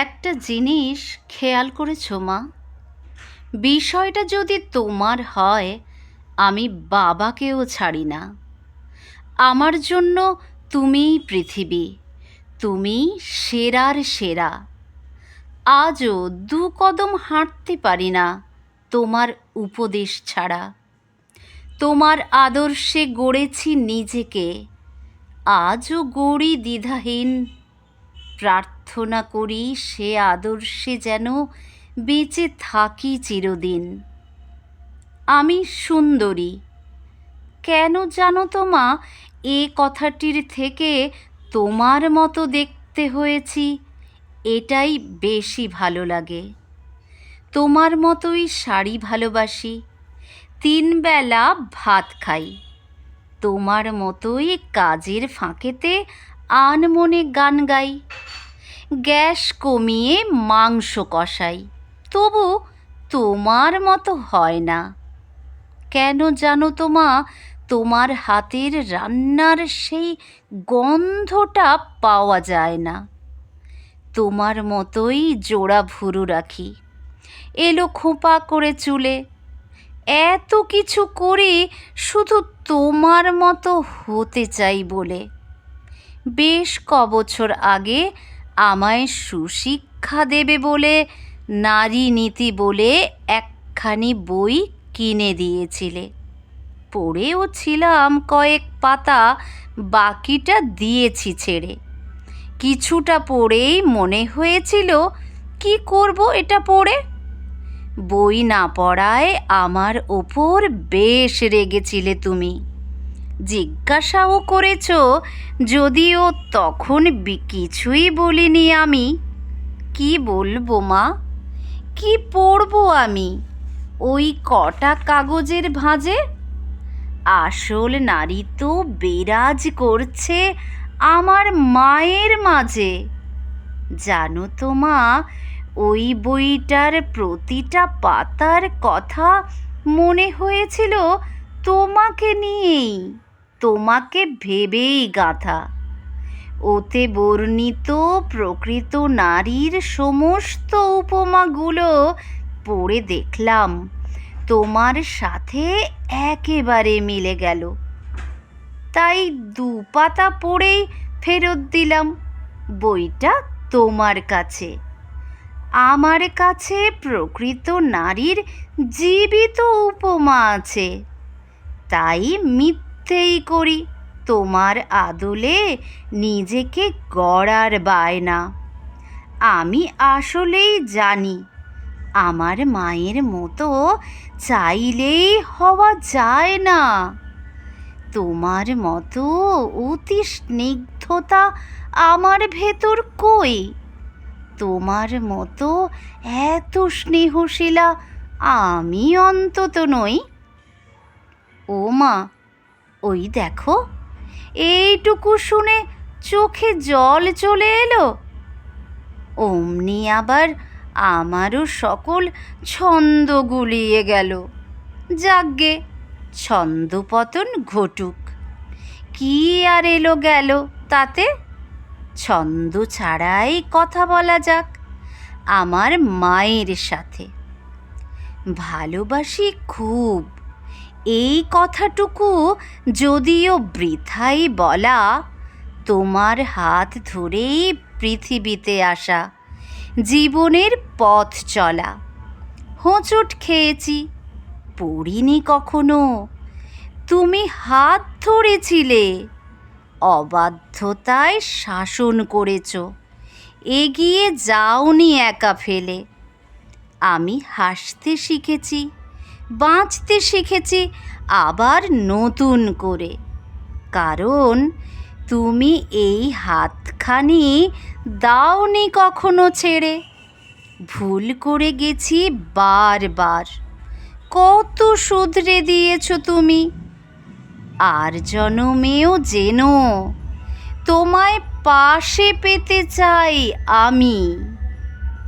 একটা জিনিস খেয়াল করেছো মা? বিষয়টা যদি তোমার হয়, আমি বাবাকেও ছাড়ি না। আমার জন্য তুমিই পৃথিবী, তুমিই সেরার সেরা। আজও দু কদম হাঁটতে পারি না তোমার উপদেশ ছাড়া। তোমার আদর্শে গড়েছি নিজেকে, আজও গড়ি দ্বিধাহীন। প্রার্থনা করি সে আদর্শে যেন বেঁচে থাকি চিরদিন। আমি সুন্দরী, কেন জানো তো মা, এ কথাটির থেকে তোমার মতো দেখতে হয়েছি, এটাই বেশি ভালো লাগে। তোমার মতোই শাড়ি ভালোবাসি, 3 বেলা ভাত খাই। তোমার মতোই কাজের ফাঁকেতে আনমনে গান গাই। গ্যাস কমিয়ে মাংস কষাই, তবু তোমার মতো হয় না। কেন জানো তো মা, তোমার হাতের রান্নার সেই গন্ধটা পাওয়া যায় না। তোমার মতোই জোড়া ভুরু রাখি, এলো খোঁপা করে চুলে। এত কিছু করি শুধু তোমার মতো হতে চাই বলে। বেশ কবছর আগে আমায় সুশিক্ষা দেবে বলে নারী নীতি বলে একখানি বই কিনে দিয়েছিলে। পড়েও ছিলাম কয়েক পাতা, বাকিটা দিয়েছি ছেড়ে। কিছুটা পড়েই মনে হয়েছিল কি করব এটা পড়ে। বই না পড়ায় আমার ওপর বেশ রেগেছিলে তুমি। জিজ্ঞাসাও করেছ, যদিও তখন কিছুই বলিনি আমি। কি বলবো মা, কি পড়বো আমি ওই কটা কাগজের ভাঁজে? আসল নারী তো বিরাজ করছে আমার মায়ের মাঝে। জানো তো মা, ওই বইটার প্রতিটা পাতার কথা মনে হয়েছিল তোমাকে নিয়েই, তোমাকে ভেবেই গাঁথা। ওতে বর্ণিত প্রকৃত নারীর সমস্ত উপমাগুলো পড়ে দেখলাম তোমার সাথে একেবারে মিলে গেল। তাই 2 পাতা পড়েই ফেরত দিলাম বইটা তোমার কাছে। আমার কাছে প্রকৃত নারীর জীবিত উপমা আছে, তাই মিথ্যেই করি তোমার আদলে নিজেকে গড়ার বায়না। আমি আসলেই জানি আমার মায়ের মতো চাইলেই হওয়া যায় না। তোমার মতো অতি স্নিগ্ধতা আমার ভেতর কই? তোমার মতো এত স্নেহশীলা আমি অন্তত নই। ও মা, ওই দেখো, এইটুকু শুনে চোখে জল চলে এলো। অমনি আবার আমারও সকল ছন্দ গুলিয়ে গেল। যাগ্গে, ছন্দপতন ঘটুক, কি আর এলো গেল তাতে। ছন্দ ছাড়াই কথা বলা যাক আমার মায়ের সাথে। ভালোবাসি খুব, এই কথাটুকু যদিও বৃথাই বলা। তোমার হাত ধরেই পৃথিবীতে আসা, জীবনের পথ চলা। হোঁচট খেয়েছি, পড়িনি কখনো। তুমি হাত ধরেছিলে, অবাধ্যতায় শাসন করেছ, এগিয়ে যাওনি একা ফেলে। আমি হাসতে শিখেছি, বাঁচতে শিখেছি আবার নতুন করে। কারণ তুমি এই হাতখানি দাওনি কখনো ছেড়ে। ভুল করে গেছি বারবার, কত শুধরে দিয়েছ তুমি। আর জনমেও যেন তোমায় পাশে পেতে চাই আমি।